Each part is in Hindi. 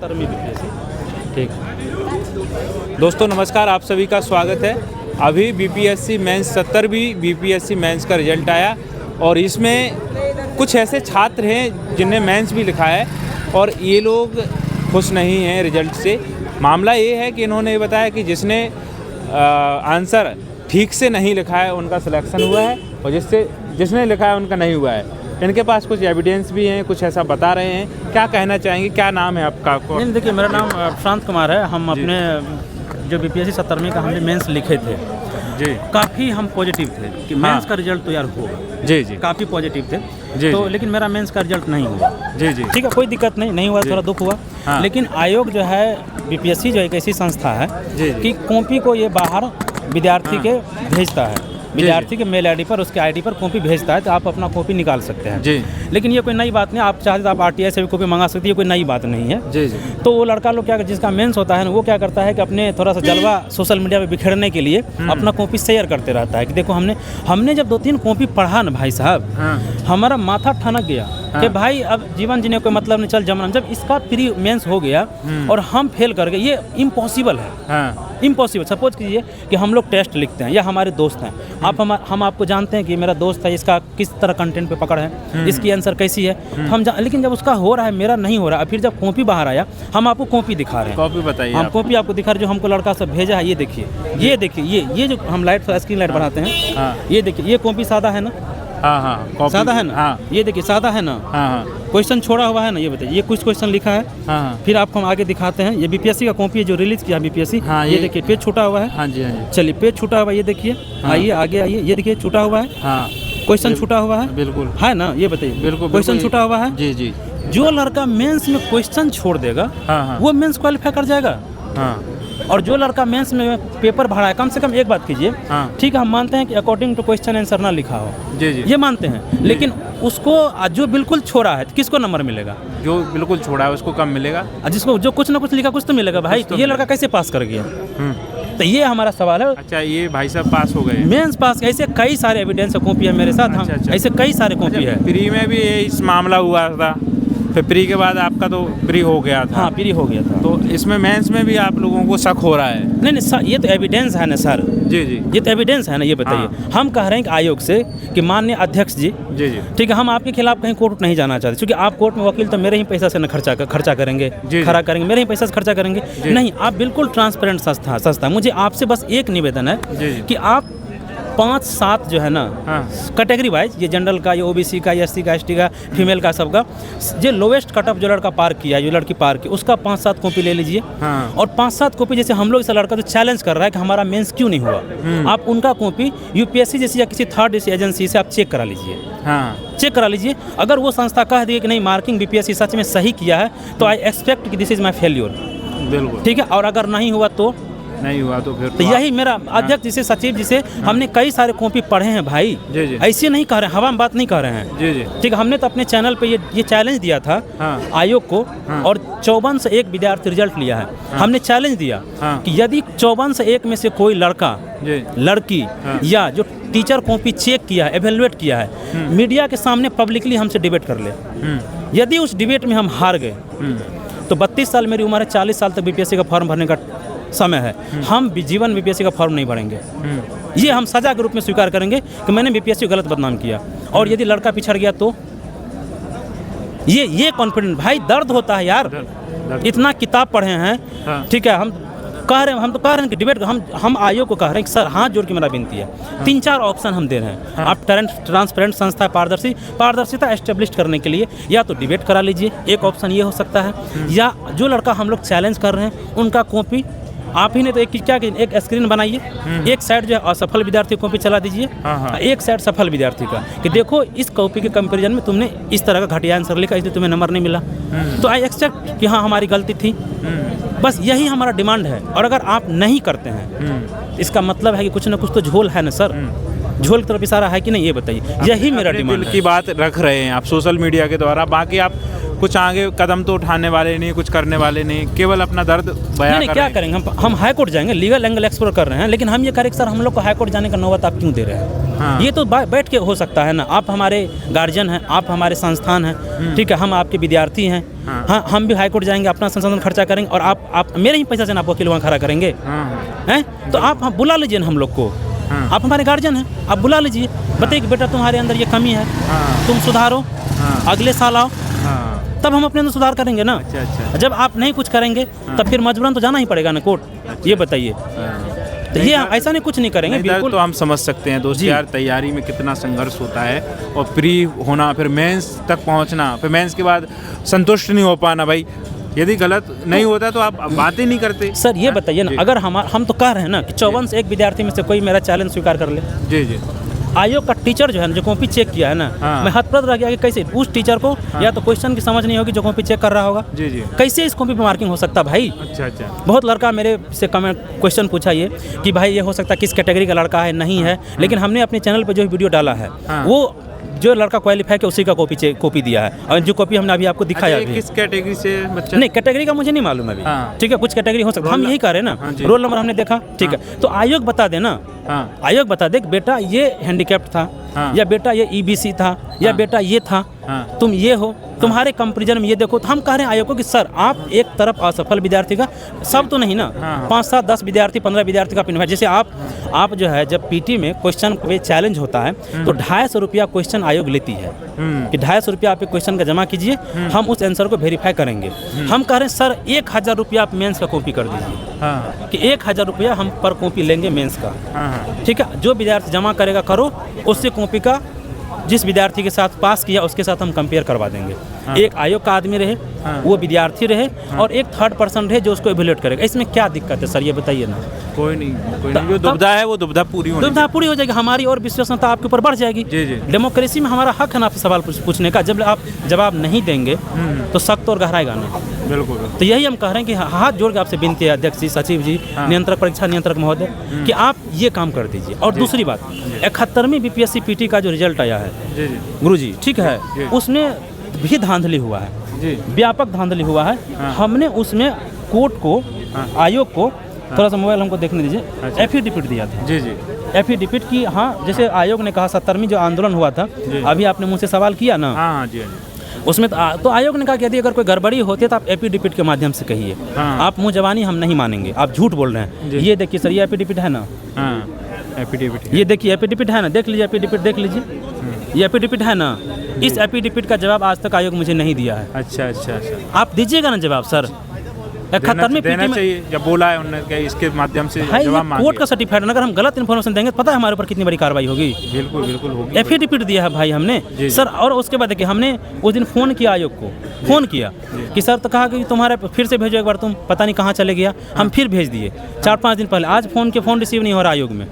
ठीक। दोस्तों नमस्कार, आप सभी का स्वागत है। अभी बीपीएससी मेंस 70वीं बीपीएससी मेंस का रिजल्ट आया और इसमें कुछ ऐसे छात्र हैं जिन्हें मेंस भी लिखा है और ये लोग खुश नहीं हैं रिजल्ट से। मामला ये है कि इन्होंने बताया कि जिसने आंसर ठीक से नहीं लिखा है उनका सिलेक्शन हुआ है और जिसने लिखा है उनका नहीं हुआ है। इनके पास कुछ एविडेंस भी हैं, कुछ ऐसा बता रहे हैं। क्या कहना चाहेंगे, क्या नाम है आपका? नहीं देखिए, मेरा नाम प्रशांत कुमार है। हम अपने जो बीपीएससी 70वीं का हमने मेंस लिखे थे जी, काफ़ी हम पॉजिटिव थे कि मेंस का रिजल्ट तो यार होगा जी जी, काफ़ी पॉजिटिव थे जी तो जी। लेकिन मेरा मेंस का रिजल्ट नहीं हुआ जी जी, ठीक है, कोई दिक्कत नहीं हुआ, थोड़ा दुख हुआ। हाँ। लेकिन आयोग जो है, बीपीएससी जो एक ऐसी संस्था है जी जी। कि कॉपी को ये बाहर विद्यार्थी के भेजता है, विद्यार्थी के मेल आईडी पर, उसके आईडी पर कॉपी भेजता है, तो आप अपना कॉपी निकाल सकते हैं जी। लेकिन ये कोई नई बात नहीं, आप चाहते तो आप आरटीआई से भी कॉपी मंगा सकते हैं, ये कोई नई बात नहीं है जी जी। तो वो लड़का लोग क्या, जिसका मेंस होता है ना, वो क्या करता है कि अपने थोड़ा सा जलवा सोशल मीडिया पे बिखेरने के लिए अपना कॉपी शेयर करते रहता है कि देखो हमने जब 2-3 कॉपी पढ़ा ना भाई साहब, हमारा माथा ठनक गया कि भाई अब जीवन जीने कोई मतलब नहीं, चल जमना। जब इसका प्री मेंस हो गया और हम फेल कर गए, ये इम्पॉसिबल है, इम्पॉसिबल। सपोज कीजिए कि हम लोग टेस्ट लिखते हैं या हमारे दोस्त हैं, हम आपको जानते हैं कि मेरा दोस्त है, इसका किस तरह कंटेंट पे पकड़ है, इसकी आंसर कैसी है, लेकिन जब उसका हो रहा है, मेरा नहीं हो रहा है, फिर जब कॉपी बाहर आया, हम आपको कॉपी दिखा रहे हैं। कॉपी बताइए। हम कॉपी आपको दिखा रहे, जो हमको लड़का सब भेजा है, ये देखिए, ये देखिए, ये जो हम लाइट स्क्रीन लाइट बढ़ाते हैं, ये देखिए, ये कॉपी सादा है ना, हाँ, सादा है ना, ये देखिए सादा है ना, क्वेश्चन छोड़ा हुआ है ना, ये बताइए, ये कुछ क्वेश्चन लिखा है। फिर आपको हम आगे दिखाते हैं, ये बीपीएससी का कॉपी है जो रिलीज किया बीपीएससी। ये देखिए पेज छूटा हुआ है। हाँ जी, हाँ जी। चलिए पेज छूटा हुआ है, ये देखिए, आइए आगे आइए, ये देखिए छूटा हुआ है, क्वेश्चन छूटा हुआ है, बिल्कुल है ना, ये बताइए, बिल्कुल क्वेश्चन छूटा हुआ है जी जी। जो लड़का मेंस में क्वेश्चन छोड़ देगा वो मेंस क्वालिफाई कर जाएगा। और जो लड़का मेंस में पेपर भरा है, कम से कम एक बात कीजिए, ठीक है, हम मानते हैं कि अकॉर्डिंग टू क्वेश्चन आंसर ना लिखा हो जी जी, ये मानते हैं, लेकिन उसको जो बिल्कुल छोड़ा है, किसको नंबर मिलेगा? जो बिल्कुल छोड़ा है उसको कम मिलेगा, जिसको जो कुछ ना कुछ लिखा कुछ तो मिलेगा भाई। तो ये लड़का कैसे पास कर गया? तो ये हमारा सवाल है। अच्छा, ये भाई साहब पास हो गए, मेंस पास। ऐसे कई सारे एविडेंस कॉपी है मेरे साथ। अच्छा, ऐसे कई सारे कॉपी है। प्री में भी इस मामला हुआ था, फिर प्री के बाद आपका तो प्री हो गया था। हाँ, प्री हो गया था। तो इसमें मेंस में भी आप लोगों को शक हो रहा है? नहीं सर, ये तो एविडेंस है ना सर जी जी, ये तो एविडेंस है ना, ये बताइए। हम कह रहे हैं कि आयोग से कि माननीय अध्यक्ष जी जी जी, ठीक है, हम आपके खिलाफ कहीं कोर्ट नहीं जाना चाहते, क्योंकि आप कोर्ट में वकील तो मेरे ही पैसा से न खर्चा करेंगे, खड़ा करेंगे, मेरे ही पैसा से खर्चा करेंगे नहीं। आप बिल्कुल ट्रांसपेरेंट संस्था। मुझे आपसे बस एक निवेदन है कि आप 5-7 जो है ना, कैटेगरी वाइज, ये जनरल का, ये ओबीसी का, ये एससी का, एसटी का, फीमेल का, सबका जो लोवेस्ट कट ऑफ जो लड़का पार किया, जो लड़की पार की, उसका 5-7 कॉपी ले लीजिए। और 5-7 कॉपी, जैसे हम लोग इस लड़का जो चैलेंज कर रहा है कि हमारा मेंस क्यों नहीं हुआ, आप उनका कॉपी यूपीएससी जैसी या किसी थर्ड एजेंसी से आप चेक करा लीजिए। चेक करा लीजिए। अगर वो संस्था कह दी कि नहीं, मार्किंग बीपीएससी सच में सही किया है, तो आई एक्सपेक्ट कि दिस इज माई फेल्योर, बिल्कुल ठीक है। और अगर नहीं हुआ तो नहीं हुआ तो फिर तो यही मेरा अध्यक्ष जी से, सचिव जी से, हमने कई सारे कॉपी पढ़े हैं भाई जी जी। ऐसे नहीं कह रहे हैं, हवा में बात नहीं कर रहे हैं जी जी, ठीक है। हमने तो अपने चैनल पे ये चैलेंज दिया था आयोग को, और 54 से 1 विद्यार्थी रिजल्ट लिया है। हमने चैलेंज दिया कि यदि 54 से 1 में से कोई लड़का लड़की या जो टीचर कॉपी चेक किया है, एवेलुएट किया है, मीडिया के सामने पब्लिकली हमसे डिबेट कर ले। यदि उस डिबेट में हम हार गए तो 32 साल मेरी उम्र है, 40 साल तक बीपीएससी का फॉर्म भरने का समय है, हम जीवन बीपीएससी का फॉर्म नहीं भरेंगे। ये हम सजा के रूप में स्वीकार करेंगे कि मैंने बीपीएससी को गलत बदनाम किया। और यदि लड़का पिछड़ गया तो ये कॉन्फिडेंट भाई, दर्द होता है यार। इतना किताब पढ़े हैं, ठीक है, हम तो कह रहे हैं कि डिबेट, हम आयोग को कह रहे हैं कि सर हाथ जोड़ के मेरा विनती है, 3-4 ऑप्शन हम दे रहे हैं। आप ट्रांसपेरेंट संस्था, पारदर्शिता एस्टेब्लिश करने के लिए या तो डिबेट करा लीजिए, एक ऑप्शन ये हो सकता है, या जो लड़का हम लोग चैलेंज कर रहे हैं उनका कॉपी आप ही ने तो एक स्क्रीन बनाइए, एक साइड जो है असफल विद्यार्थी कॉपी चला दीजिए, एक साइड सफल विद्यार्थी का, कि देखो इस कॉपी के कंपैरिजन में तुमने इस तरह का घटिया आंसर लिखा, इसलिए तुम्हें नंबर नहीं मिला। तो आई एक्सेप्ट कि हाँ हमारी गलती थी, बस यही हमारा डिमांड है। और अगर आप नहीं करते हैं इसका मतलब है कि कुछ ना कुछ तो झोल है ना सर, झोल की तरफ इशारा है कि नहीं, ये बताइए। यही मेरा डिमांड है। की बात रख रहे हैं आप सोशल मीडिया के द्वारा, बाकी आप कुछ आगे कदम तो उठाने वाले नहीं, कुछ करने वाले नहीं, केवल अपना दर्द बयां नहीं, क्या करेंगे हम हाई कोर्ट जाएंगे, लीगल एंगल एक्सप्लोर कर रहे हैं, लेकिन हम ये करें सर हम लोग को हाई कोर्ट जाने का नौबत आप क्यों दे रहे हैं? हाँ। ये तो बैठ के हो सकता है ना, आप हमारे गार्जियन हैं, आप हमारे संस्थान हैं, ठीक है, हम आपके विद्यार्थी हैं, हाँ, हम भी हाईकोर्ट जाएंगे, अपना संसाधन खर्चा करेंगे और आप मेरे ही पैसे से ना आप वकील वहाँ खड़ा करेंगे, हैं? तो आप बुला लीजिए हम लोग को, आप हमारे गार्जियन हैं, आप बुला लीजिए, बताइए कि बेटा तुम्हारे अंदर ये कमी है, तुम सुधारो, अगले साल आओ, तब हम अपने अंदर सुधार करेंगे ना। अच्छा। जब आप नहीं कुछ करेंगे तब फिर मजबूरन तो जाना ही पड़ेगा ना कोर्ट। ये बताइए, तो ये ऐसा नहीं कुछ नहीं करेंगे बिल्कुल। तो हम समझ सकते हैं दोस्त यार, तैयारी में कितना संघर्ष होता है, और प्री होना, फिर मेंस तक पहुंचना, फिर मेंस के बाद संतुष्ट नहीं हो पाना। भाई यदि गलत नहीं होता तो आप बात ही नहीं करते। सर ये बताइए ना, अगर हम तो कह रहे हैं ना कि 54 से एक विद्यार्थी में से कोई मेरा चैलेंज स्वीकार कर ले। जी जी। आयोग का टीचर जो है ना, जो कॉपी चेक किया है ना, मैं हतप्रद रह गया कि कैसे उस टीचर को या तो क्वेश्चन की समझ नहीं होगी जो कॉपी चेक कर रहा होगा। जी जी। कैसे इस कॉपी पे मार्किंग हो सकता भाई? अच्छा अच्छा। बहुत लड़का मेरे से कमेंट क्वेश्चन पूछा ये कि भाई ये हो सकता है किस कैटेगरी का लड़का है, नहीं है, लेकिन हमने अपने चैनल पर जो वीडियो डाला है वो जो लड़का क्वालिफाई है उसी का कॉपी दिया है, और जो कॉपी हमने अभी आपको दिखाया भी। किस कैटेगरी से बच्चा? नहीं, कैटेगरी का मुझे नहीं मालूम अभी। ठीक है, कुछ कैटेगरी हो सकता है, हम यही कह रहे हैं ना, रोल नंबर हमने देखा, ठीक है, तो आयोग बता देना, आयोग बता दे बेटा ये हैंडीकैप्ड था, या बेटा ये EBC था, या बेटा ये था, तुम ये हो, तुम्हारे कंपैरिजन में ये देखो। तो हम कह रहे हैं आयोग को कि सर आप एक तरफ असफल विद्यार्थी का, सब तो नहीं ना, 5, 7, 10 विद्यार्थी, 15 विद्यार्थी का पिन, जैसे आप जो है जब पीटी में क्वेश्चन पे चैलेंज होता है तो 250 रुपया क्वेश्चन आयोग लेती है कि 250 रुपया आप क्वेश्चन का जमा कीजिए, हम उस आंसर को वेरीफाई करेंगे। हम कह रहे हैं सर 1000 रुपया आप मेंस का कॉपी कर दीजिए, कि 1000 रुपया हम पर कॉपी लेंगे मेंस का, ठीक है, जो विद्यार्थी जमा करेगा करो, उससे कॉपी का जिस विद्यार्थी के साथ पास किया उसके साथ हम कंपेयर करवा देंगे। एक आयोग का आदमी रहे, वो विद्यार्थी रहे, और एक थर्ड पर्सन रहे जो उसको इवैल्यूएट करेगा। इसमें क्या दिक्कत है सर, ये बताइए ना। कोई नहीं, जो दुविधा है वो दुविधा पूरी हो जाएगी, हमारी और विश्वसनीयता आपके ऊपर बढ़ जाएगी। जी जी। डेमोक्रेसी में हमारा हक है ना आपसे सवाल पूछने का, जब आप जवाब नहीं देंगे तो सख्त और गहराएगा ना। बिल्कुल। तो यही हम कह रहे हैं कि हाथ जोड़ के आपसे विनती है अध्यक्ष जी, सचिव जी, नियंत्रक, परीक्षा नियंत्रक महोदय, कि आप ये काम कर दीजिए। और दूसरी बात, 71वीं BPSC PT का जो रिजल्ट आया है गुरुजी, ठीक है, उसमें भी धांधली हुआ है, व्यापक धांधली हुआ है। हमने उसमें कोर्ट को, आयोग को, थोड़ा सा मोबाइल हमको देखने दीजिए, एफिडेविट दिया था। जी जी। एफिडेविट की, हाँ, जैसे आयोग ने कहा 70वीं जो आंदोलन हुआ था, अभी आपने मुझसे सवाल किया ना, हाँ जी, उसमें तो आयोग ने कहा कि यदि अगर कोई गड़बड़ी होती है तो आप एफिडेविट के माध्यम से कहिए, आप मुँह जबानी हम नहीं मानेंगे, आप झूठ बोल रहे हैं। ये देखिए सर, ये एफिडेविट है ना, एफिडेविट, ये देखिए एफिडेविट है ना, देख लीजिए एफिडेविट, देख लीजिए, ये एफिडेविट है ना। इस एफिडेविट का जवाब आज तक आयोग मुझे नहीं दिया है। अच्छा अच्छा अच्छा। आप दीजिएगा ना जवाब सर, 71वीं PT में चाहिए, जब बोला है उन्होंने इसके माध्यम से जवाब मांगे, कोर्ट का सर्टिफाइड, अगर हम गलत इन्फॉर्मेशन देंगे पता है हमारे ऊपर कितनी बड़ी कार्रवाई होगी। बिल्कुल बिल्कुल होगी। एफिडेविट दिया है भाई हमने सर, और उसके बाद देखिए हमने उस दिन फ़ोन किया आयोग को, फ़ोन किया कि सर, तो कहा कि तुम्हारे फिर से भेजो एक बार, तुम पता नहीं कहाँ चले गया, हम फिर भेज दिए 4-5 दिन पहले। आज फ़ोन रिसीव नहीं हो रहा आयोग में,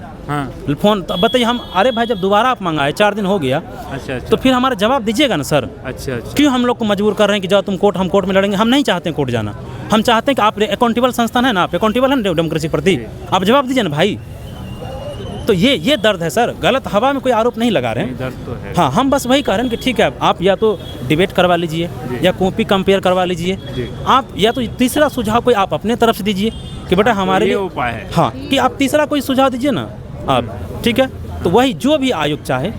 फ़ोन तो बताइए हम, अरे भाई जब दोबारा आप मंगाए 4 दिन हो गया, अच्छा, तो फिर हमारा जवाब दीजिएगा ना सर। अच्छा, क्यों हम लोग को मजबूर कर रहे हैं कि जाओ तुम कोर्ट, हम कोर्ट में लड़ेंगे? हम नहीं चाहते हैं कोर्ट जाना, हम चाहते हैं कि आप अकाउंटेबल संस्थान है ना, आप अकाउंटेबल है ना डेमोक्रेसी के प्रति, आप जवाब दीजिए ना भाई। तो ये दर्द है सर, गलत हवा में कोई आरोप नहीं लगा रहे हैं, दर्द तो है। हाँ, हम बस वही कह रहे हैं कि ठीक है, आप या तो डिबेट करवा लीजिए या कॉपी कंपेयर करवा लीजिए, आप या तो तीसरा सुझाव कोई आप अपने तरफ से दीजिए कि बेटा हमारे लिए उपाय है, हाँ, कि आप तीसरा कोई सुझाव दीजिए ना आप, ठीक है। तो वही जो भी आयोग चाहे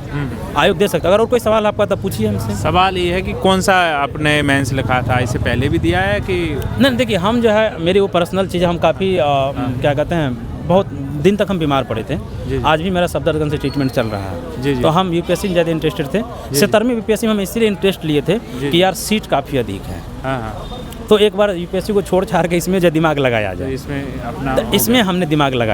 आयोग दे सकता है। अगर और कोई सवाल आपका तो पूछिए हमसे। सवाल ये है कि कौन सा आपने मेंस लिखा था, इससे पहले भी दिया है कि नहीं? देखिए हम जो है, मेरी वो पर्सनल चीज़, हम काफ़ी क्या कहते हैं, बहुत दिन तक हम बीमार पड़े थे, आज भी मेरा सफदरजंग से ट्रीटमेंट चल रहा है। तो हम UPSC में ज़्यादा इंटरेस्टेड थे, 70वीं BPSC में हम इसलिए इंटरेस्ट लिए थे कि यार सीट काफ़ी अधिक है, तो एक बार UPSC को छोड़ छाड़ के इसमें जो दिमाग लगाया जाए, इसमें हमने दिमाग लगाया।